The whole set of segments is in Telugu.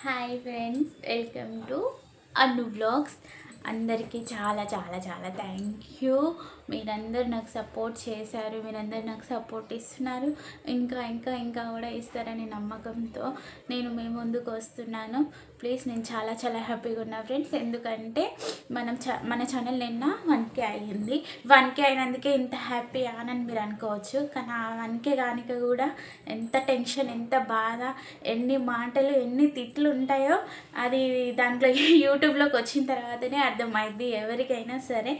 Hi friends, welcome to Annu blogs. అందరికీ చాలా చాలా చాలా థ్యాంక్ యూ. మీరందరూ నాకు సపోర్ట్ చేశారు, మీరందరూ నాకు సపోర్ట్ ఇస్తున్నారు. ఇంకా ఇంకా ఇంకా కూడా ఇస్తారనే నమ్మకంతో నేను మీ ముందుకు వస్తున్నాను. ప్లీజ్, నేను చాలా చాలా హ్యాపీగా ఉన్నా ఫ్రెండ్స్. ఎందుకంటే మన ఛానల్ నిన్న 1K అయ్యింది. 1K అయినందుకే ఇంత హ్యాపీ అని మీరు అనుకోవచ్చు. కానీ ఆ 1K కానిక కూడా ఎంత టెన్షన్, ఎంత బాధ, ఎన్ని మాటలు, ఎన్ని తిట్లు ఉంటాయో అది దాంట్లో యూట్యూబ్లోకి వచ్చిన తర్వాతనే అర్థమైంది ఎవరికైనా సరే.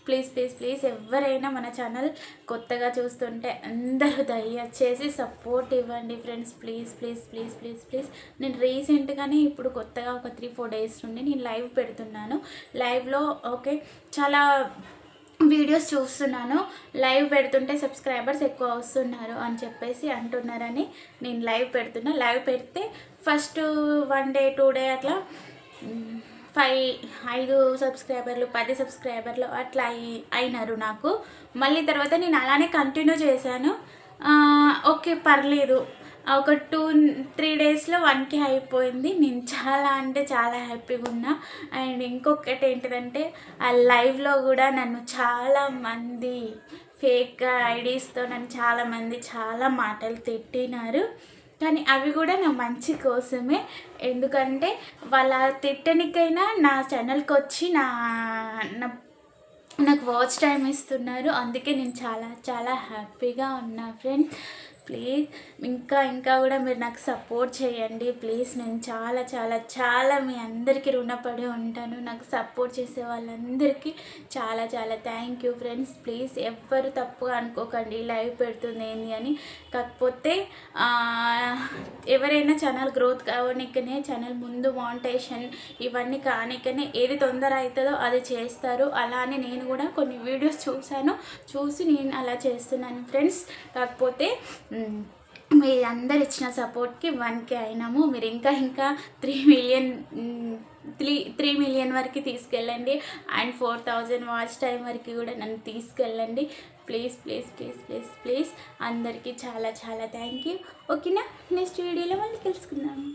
ప్లీజ్ ప్లీజ్ ప్లీజ్ ఎవరైనా మన ఛానల్ కొత్తగా చూస్తుంటే అందరూ దయచేసి సపోర్ట్ ఇవ్వండి friends. Please please please please please. నేను రీసెంట్గానే ఇప్పుడు కొత్తగా ఒక 3-4 డేస్ నుండి నేను లైవ్ పెడుతున్నాను. లైవ్లో చాలా వీడియోస్ చూస్తున్నాను. లైవ్ పెడుతుంటే సబ్స్క్రైబర్స్ ఎక్కువ వస్తున్నారు అని చెప్పేసి అంటున్నారని నేను లైవ్ పెడుతున్నా. లైవ్ పెడితే ఫస్ట్ 1 డే 2 డే అట్లా 5 సబ్స్క్రైబర్లు 10 సబ్స్క్రైబర్లు అట్లా అయినారు నాకు. మళ్ళీ తర్వాత నేను అలానే కంటిన్యూ చేశాను. ఓకే, పర్లేదు. ఒక 2-3 డేస్లో 1K అయిపోయింది. నేను చాలా అంటే చాలా హ్యాపీగా ఉన్నా. అండ్ ఇంకొకటి ఏంటిదంటే, ఆ లైవ్లో కూడా నన్ను చాలామంది ఫేక్ ఐడీస్తో నన్ను చాలామంది చాలా మాటలు తిట్టినారు. కానీ అవి కూడా నా మంచి కోసమే. ఎందుకంటే వాళ్ళ తిట్టనికైనా నా ఛానల్కి వచ్చి నాకు వాచ్ టైం ఇస్తున్నారు. అందుకే నేను చాలా చాలా హ్యాపీగా ఉన్నా ఫ్రెండ్స్. ప్లీజ్ ఇంకా ఇంకా కూడా మీరు నాకు సపోర్ట్ చేయండి ప్లీజ్. నేను చాలా చాలా చాలా మీ అందరికీ రుణపడి ఉంటాను. నాకు సపోర్ట్ చేసే వాళ్ళందరికీ చాలా చాలా థ్యాంక్ యూ ఫ్రెండ్స్. ప్లీజ్ ఎవ్వరు తప్పుగా అనుకోకండి లైవ్ పెడుతుంది ఏంది అని. కాకపోతే ఎవరైనా ఛానల్ గ్రోత్ కావడానికనే, ఛానల్ ముందు మానిటైజేషన్ ఇవన్నీ కానికనే ఏది తొందర అవుతుందో అది చేస్తారు. అలానే నేను కూడా కొన్ని వీడియోస్ చూసి నేను అలా చేస్తున్నాను ఫ్రెండ్స్. కాకపోతే మీరు అందరు ఇచ్చిన సపోర్ట్కి 1K అయినాము. మీరు ఇంకా ఇంకా 3 మిలియన్ వరకు తీసుకెళ్ళండి. అండ్ 4000 వాచ్ టైం వరకు కూడా నన్ను తీసుకెళ్ళండి please please please please please. అందరికీ చాలా చాలా థ్యాంక్ యూ. ఓకేనా? నెక్స్ట్ వీడియోలో మళ్ళీ కలుసుకుందాము.